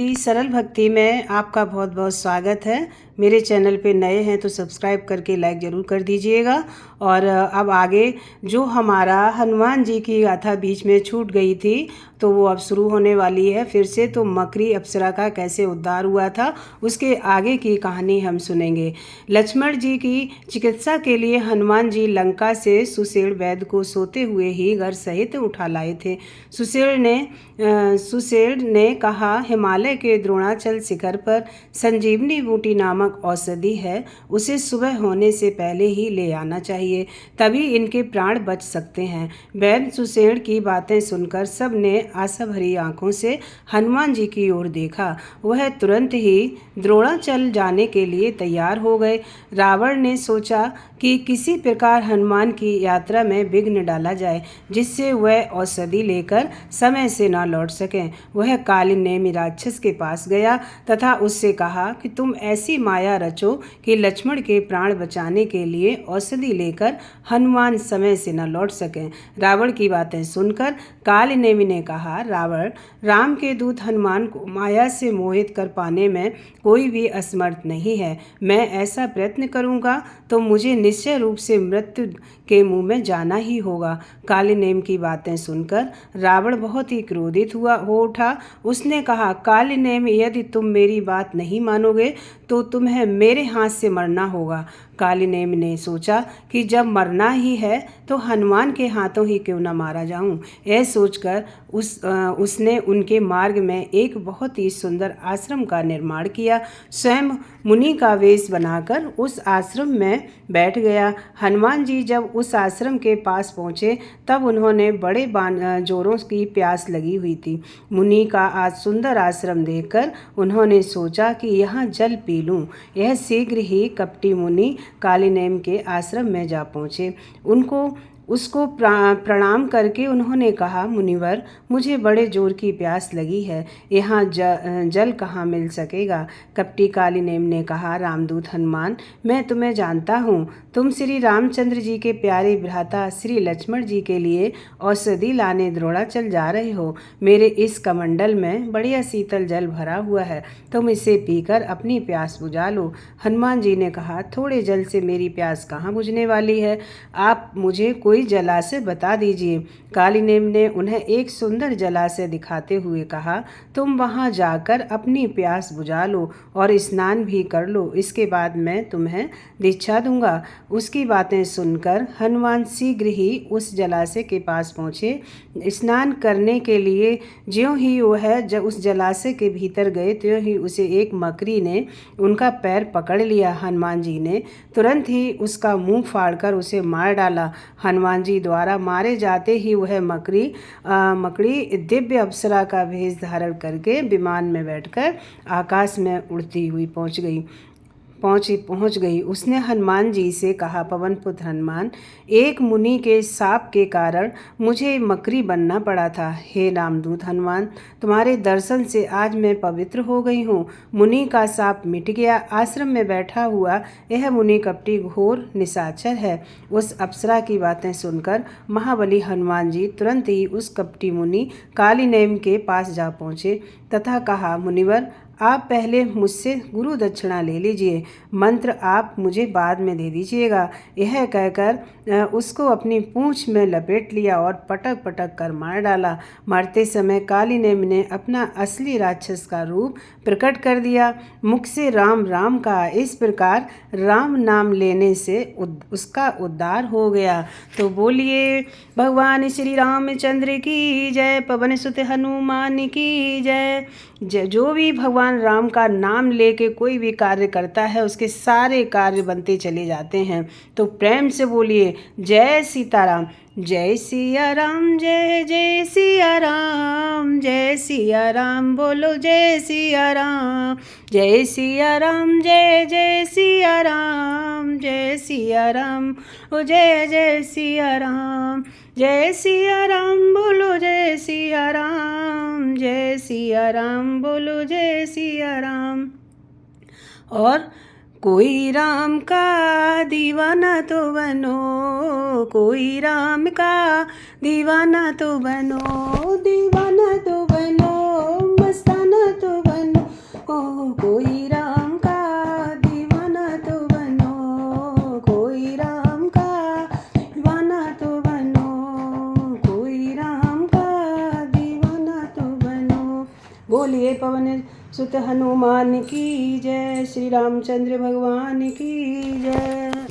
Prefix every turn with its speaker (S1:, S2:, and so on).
S1: दीदी सरल भक्ति में आपका बहुत बहुत स्वागत है। मेरे चैनल पे नए हैं तो सब्सक्राइब करके लाइक ज़रूर कर दीजिएगा। और अब आगे जो हमारा हनुमान जी की गाथा बीच में छूट गई थी तो वो अब शुरू होने वाली है फिर से। तो मकरी अप्सरा का कैसे उद्धार हुआ था उसके आगे की कहानी हम सुनेंगे। लक्ष्मण जी की चिकित्सा के लिए हनुमान जी लंका से सुसेड़ वैद्य को सोते हुए ही घर सहित उठा लाए थे। सुसेड़ ने कहा, हिमालय के द्रोणाचल शिखर पर संजीवनी बूटी नामक औषधि है, उसे सुबह होने से पहले ही ले आना चाहिए, तभी इनके प्राण बच सकते हैं। वैद्य सुसेड़ की बातें सुनकर सब ने आशा भरी आंखों से हनुमान जी की ओर देखा। वह तुरंत ही द्रोणाचल जाने के लिए तैयार हो गए। रावण ने सोचा कि किसी प्रकार हनुमान की यात्रा में विघ्न डाला जाए जिससे वह औषधि लेकर समय से न लौट सकें। वह काली नेमी राक्षस के पास गया तथा उससे कहा कि तुम ऐसी माया रचो कि लक्ष्मण के प्राण बचाने के लिए औषधि लेकर हनुमान समय से न लौट सकें। रावण की बातें सुनकर काली नेमी ने कहा, रावण, राम के दूत हनुमान को माया से मोहित कर पाने में कोई भी असमर्थ नहीं है। मैं ऐसा प्रयत्न करूंगा तो मुझे निश्चय रूप से मृत्यु के मुंह में जाना ही होगा। काली नेम की बातें सुनकर रावण बहुत ही क्रोधित हो उठा। उसने कहा, काली नेम, यदि तुम मेरी बात नहीं मानोगे तो तुम्हें मेरे हाथ से मरना होगा। काली नेम ने सोचा कि जब मरना ही है तो हनुमान के हाथों ही क्यों न मारा जाऊं। यह सोचकर उसने उनके मार्ग में एक बहुत ही सुंदर आश्रम का निर्माण किया। स्वयं मुनि का वेश बनाकर उस आश्रम में बैठ गया। हनुमान जी जब उस आश्रम के पास पहुँचे तब उन्होंने बड़े जोरों की प्यास लगी हुई थी। मुनि का आज सुंदर आश्रम देखकर उन्होंने सोचा कि यहाँ जल पी लूँ। यह शीघ्र ही कपटी मुनि काली नेम के आश्रम में जा पहुँचे। उसको प्रणाम करके उन्होंने कहा, मुनिवर, मुझे बड़े जोर की प्यास लगी है, यहाँ जल कहाँ मिल सकेगा। कपटी काली नेम ने कहा, रामदूत हनुमान, मैं तुम्हें जानता हूँ। तुम श्री रामचंद्र जी के प्यारे भ्राता श्री लक्ष्मण जी के लिए औषधि लाने द्रोणाचल जा रहे हो। मेरे इस कमंडल में बढ़िया शीतल जल भरा हुआ है, तुम इसे पीकर अपनी प्यास बुझा लो। हनुमान जी ने कहा, थोड़े जल से मेरी प्यास कहाँ बुझने वाली है, आप मुझे कोई जलाशय बता दीजिए। काली नेम ने उन्हें एक सुंदर जलाशय दिखाते हुए कहा, तुम वहां जाकर अपनी प्यास बुझा लो और स्नान भी कर लो, इसके बाद मैं तुम्हें दीक्षा दूंगा। उसकी बातें सुनकर हनुमान शीघ्र ही उस जलाशय के पास पहुंचे। स्नान करने के लिए ज्यों ही वह जब उस जलाशय के भीतर गए त्यों ही उसे एक मकड़ी ने उनका पैर पकड़ लिया। हनुमान जी ने तुरंत ही उसका मुंह फाड़कर उसे मार डाला। हनुमान जी द्वारा मारे जाते ही वह मकड़ी दिव्य अप्सरा का भेष धारण करके विमान में बैठकर आकाश में उड़ती हुई पहुंच गई। उसने हनुमान जी से कहा, पवन पुत्र हनुमान, एक मुनि के शाप के कारण मुझे मकड़ी बनना पड़ा था। हे रामदूत हनुमान, तुम्हारे दर्शन से आज मैं पवित्र हो गई हूँ। मुनि का शाप मिट गया। आश्रम में बैठा हुआ यह मुनि कपटी घोर निशाचर है। उस अप्सरा की बातें सुनकर महाबली हनुमान जी तुरंत ही उस कपटी मुनि काली नेम के पास जा पहुँचे तथा कहा, मुनिवर, आप पहले मुझसे गुरु दक्षिणा ले लीजिए, मंत्र आप मुझे बाद में दे दीजिएगा। यह कहकर उसको अपनी पूंछ में लपेट लिया और पटक पटक कर मार डाला। मारते समय काली नेम ने अपना असली राक्षस का रूप प्रकट कर दिया। मुख से राम राम कहा। इस प्रकार राम नाम लेने से उसका उद्धार हो गया। तो बोलिए भगवान श्री रामचंद्र की जय, पवन सुत हनुमान की जय। जो भी भगवान राम का नाम लेके कोई भी कार्य करता है उसके सारे कार्य बनते चले जाते हैं। तो प्रेम से बोलिए जय सीताराम। जय सिया राम, जय जय सिया राम, जय सिया राम, बोलो जय सिया राम। जय सिया राम, जय जय सिया राम, जय सिया राम, ओ जय जय सिया राम। जय सिया राम, बोलो जय सिया राम, जय सिया राम, बोलो जय सिया राम। और कोई राम का दीवाना तो बनो, कोई राम का दीवाना तो बनो, दीवाना तो बनो, मस्ताना तो बनो। बोलिए पवन सुत हनुमान की जय। श्री रामचंद्र भगवान की जय।